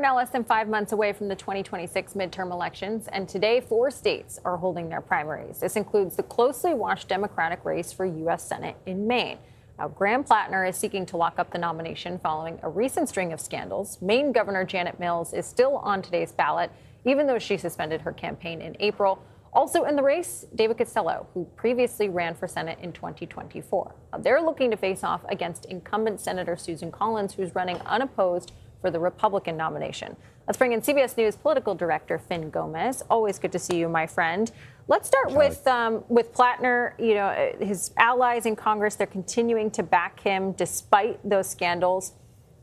Now less than 5 months away from the 2026 midterm elections, and today 4 states are holding their primaries. This includes the closely watched Democratic race for U.S. Senate in Maine. Now, Graham Platner is seeking to lock up the nomination following a recent string of scandals. Maine Governor Janet Mills is still on today's ballot, even though she suspended her campaign in April. Also in the race, David Costello, who previously ran for Senate in 2024. Now, they're looking to face off against incumbent Senator Susan Collins, who's running unopposed for the Republican nomination. Let's bring in CBS News political director Finn Gomez. Always good to see you, my friend. Let's start with Platner. You know, his allies in Congress, they're continuing to back him despite those scandals.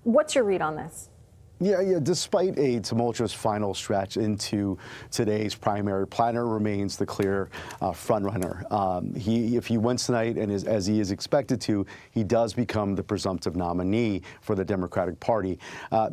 What's your read on this? Yeah. Despite a tumultuous final stretch into today's primary, Platner remains the clear frontrunner. If he wins tonight, and as he is expected to, he does become the presumptive nominee for the Democratic Party.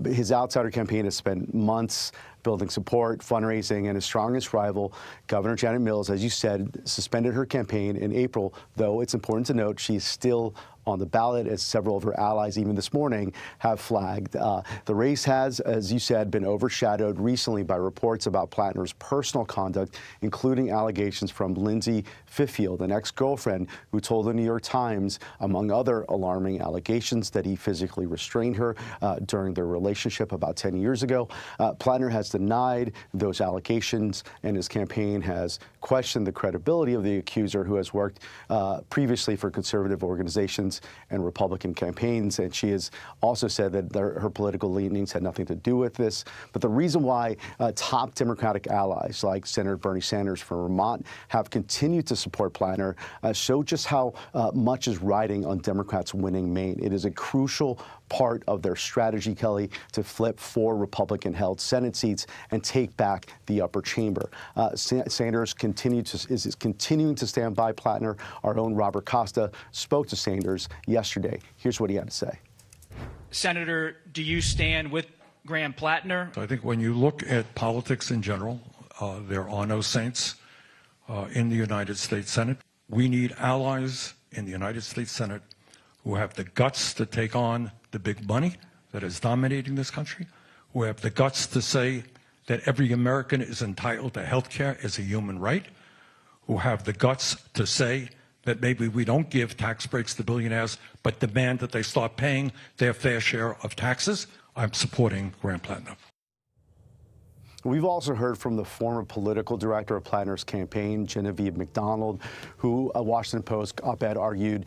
His outsider campaign has spent months building support, fundraising, and his strongest rival, Governor Janet Mills, as you said, suspended her campaign in April, though it's important to note she's still on the ballot, as several of her allies, even this morning, have flagged. The race has, as you said, been overshadowed recently by reports about Platner's personal conduct, including allegations from Lindsay Fiffield, an ex-girlfriend who told the New York Times, among other alarming allegations, that he physically restrained her during their relationship about 10 years ago. Platner has denied those allegations, and his campaign has questioned the credibility of the accuser, who has worked previously for conservative organizations and Republican campaigns, and she has also said that her political leanings had nothing to do with this. But the reason why top Democratic allies like Senator Bernie Sanders from Vermont have continued to support Platner show just how much is riding on Democrats winning Maine. It is a crucial part of their strategy, Kelly, to flip 4 Republican-held Senate seats and take back the upper chamber. Sanders is continuing to stand by Platner. Our own Robert Costa spoke to Sanders yesterday. Here's what he had to say. Senator, do you stand with Graham Platner? I think when you look at politics in general, there are no saints in the United States Senate. We need allies in the United States Senate who have the guts to take on the big money that is dominating this country, who have the guts to say that every American is entitled to health care as a human right, who have the guts to say that maybe we don't give tax breaks to billionaires, but demand that they start paying their fair share of taxes. I'm supporting Graham Platner. We've also heard from the former political director of Platner's campaign, Genevieve McDonald, who a Washington Post op-ed argued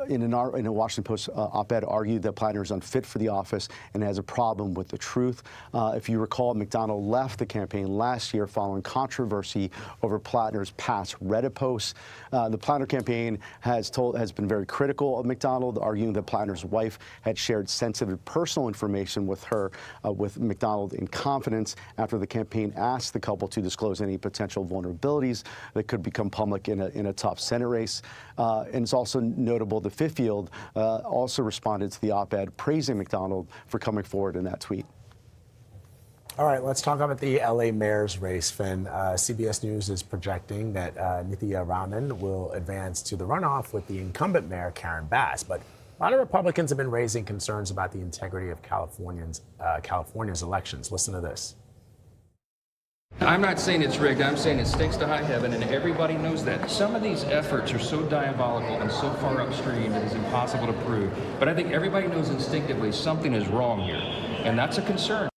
in a Washington Post op-ed argued that Platner is unfit for the office and has a problem with the truth. If you recall, McDonald left the campaign last year following controversy over Platner's past Reddit posts. The Platner campaign has been very critical of McDonald, arguing that Platner's wife had shared sensitive personal information with McDonald in confidence, after the campaign asked the couple to disclose any potential vulnerabilities that could become public in a tough Senate race. And it's also notable that Fiffield also responded to the op-ed praising McDonald for coming forward in that tweet. All right, let's talk about the L.A. mayor's race, Finn. CBS News is projecting that Nithya Raman will advance to the runoff with the incumbent mayor, Karen Bass. But a lot of Republicans have been raising concerns about the integrity of California's elections. Listen to this. I'm not saying it's rigged. I'm saying it stinks to high heaven, and everybody knows that. Some of these efforts are so diabolical and so far upstream it is impossible to prove. But I think everybody knows instinctively something is wrong here, and that's a concern.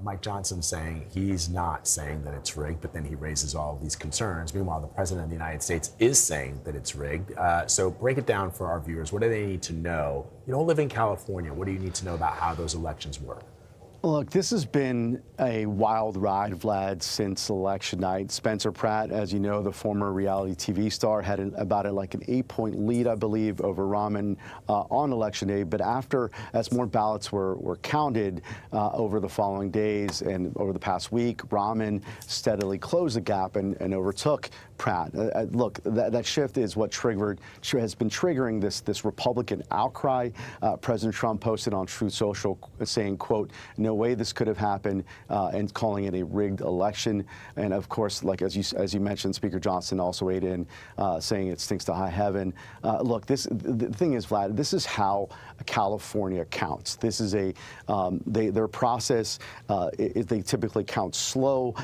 Mike Johnson saying he's not saying that it's rigged, but then he raises all of these concerns. Meanwhile, the president of the United States is saying that it's rigged. So break it down for our viewers. What do they need to know? You don't live in California. What do you need to know about how those elections work? Look, this has been a wild ride, Vlad, since election night. Spencer Pratt, as you know, the former reality TV star, had about an 8-point lead, I believe, over Raman on election day. But as more ballots were counted over the following days and over the past week, Raman steadily closed the gap and overtook Pratt. Look, that shift is what has been triggering this Republican outcry. President Trump posted on Truth Social saying, quote, "No no way this could have happened, and calling it a rigged election. And of course, like as you mentioned, Speaker Johnson also weighed in, saying it stinks to high heaven. Look, the thing is, Vlad, this is how California counts. This is their process. They typically count slow.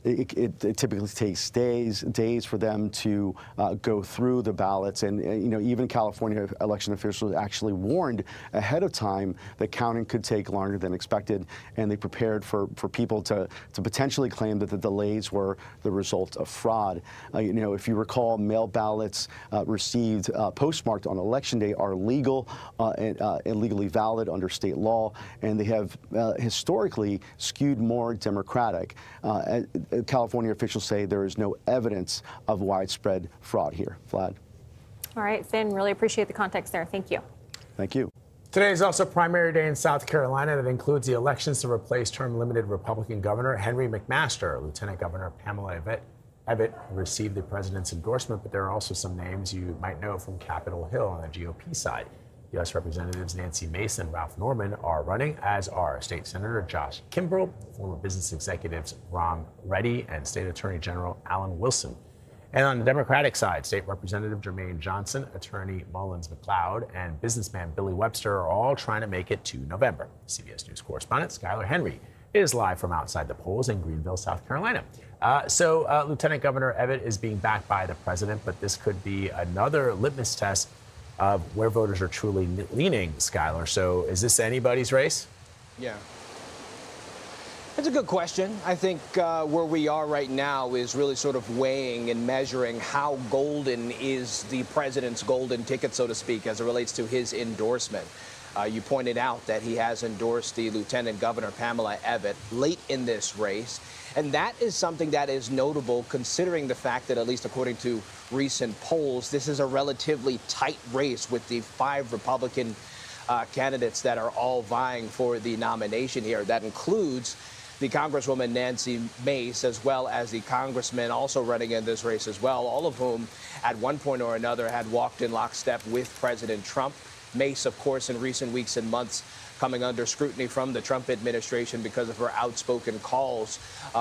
It typically takes days for them to go through the ballots, and even California election officials actually warned ahead of time that counting could take longer than expected, and they prepared for people to potentially claim that the delays were the result of fraud. If you recall, mail ballots received postmarked on Election Day are legal and legally valid under state law, and they have historically skewed more Democratic. California officials say there is no evidence of widespread fraud here. Vlad. All right, Finn, really appreciate the context there. Thank you. Thank you. Today is also primary day in South Carolina that includes the elections to replace term-limited Republican Governor Henry McMaster. Lieutenant Governor Pamela Abbott received the president's endorsement, but there are also some names you might know from Capitol Hill on the GOP side. U.S. Representatives Nancy Mace and Ralph Norman are running, as are State Senator Josh Kimbrell, former business executives Ron Reddy, and State Attorney General Alan Wilson. And on the Democratic side, State Representative Jermaine Johnson, Attorney Mullins McLeod, and businessman Billy Webster are all trying to make it to November. CBS News correspondent Skylar Henry is live from outside the polls in Greenville, South Carolina. Lieutenant Governor Abbott is being backed by the president, but this could be another litmus test of where voters are truly leaning, Skylar. So is this anybody's race? Yeah. It's a good question. I think where we are right now is really sort of weighing and measuring how golden is the president's golden ticket, so to speak, as it relates to his endorsement. You pointed out that he has endorsed the Lieutenant Governor Pamela Abbott late in this race. And that is something that is notable considering the fact that, at least according to recent polls, this is a relatively tight race with the 5 Republican candidates that are all vying for the nomination here. That includes the Congresswoman Nancy Mace, as well as the congressman also running in this race as well, all of whom at one point or another had walked in lockstep with President Trump. Mace, of course, in recent weeks and months, coming under scrutiny from the Trump administration because of her outspoken calls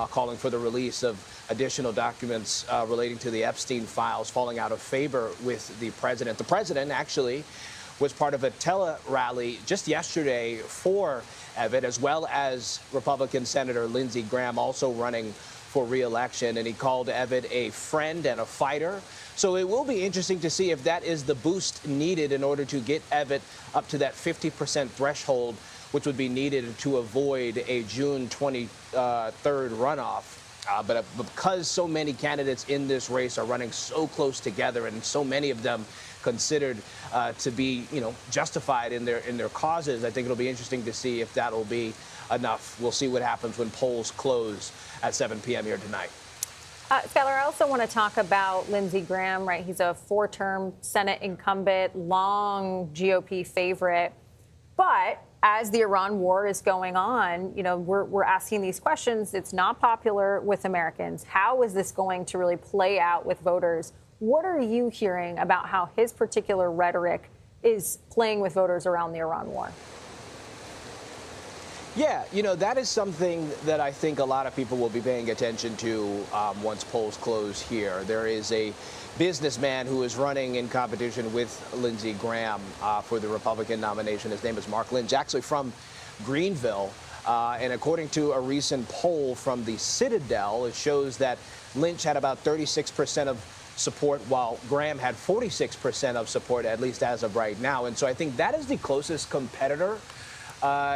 calling for the release of additional documents relating to the Epstein files, falling out of favor with the president. The president actually was part of a tele-rally just yesterday for Abbott, as well as Republican Senator Lindsey Graham, also running for re-election, and he called Abbott a friend and a fighter. So it will be interesting to see if that is the boost needed in order to get Abbott up to that 50% threshold, which would be needed to avoid a June 23rd runoff. But because so many candidates in this race are running so close together, and so many of them considered to be, justified in their causes, I think it'll be interesting to see if that'll be enough. We'll see what happens when polls close at 7 p.m. here tonight. Skylar, I also want to talk about Lindsey Graham, right? He's a 4-term Senate incumbent, long GOP favorite. But as the Iran war is going on, we're asking these questions. It's not popular with Americans. How is this going to really play out with voters? What are you hearing about how his particular rhetoric is playing with voters around the Iran war? Yeah, that is something that I think a lot of people will be paying attention to once polls close here. There is a businessman who is running in competition with Lindsey Graham for the Republican nomination. His name is Mark Lynch, actually from Greenville. And according to a recent poll from the Citadel, it shows that Lynch had about 36% of support, while Graham had 46% of support, at least as of right now. And so I think that is the closest competitor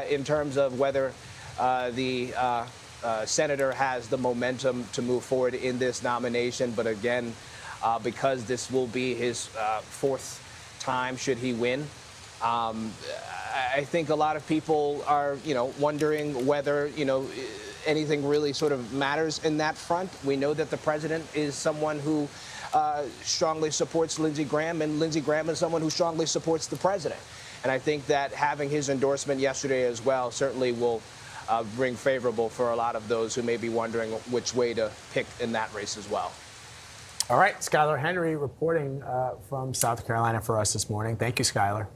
in terms of whether the senator has the momentum to move forward in this nomination. But again, because this will be his 4th time should he win, I think a lot of people are, wondering whether, anything really sort of matters in that front. We know that the president is someone who strongly supports Lindsey Graham, and Lindsey Graham is someone who strongly supports the president. And I think that having his endorsement yesterday as well certainly will bring favorable for a lot of those who may be wondering which way to pick in that race as well. All right, Skylar Henry reporting from South Carolina for us this morning. Thank you, Skylar.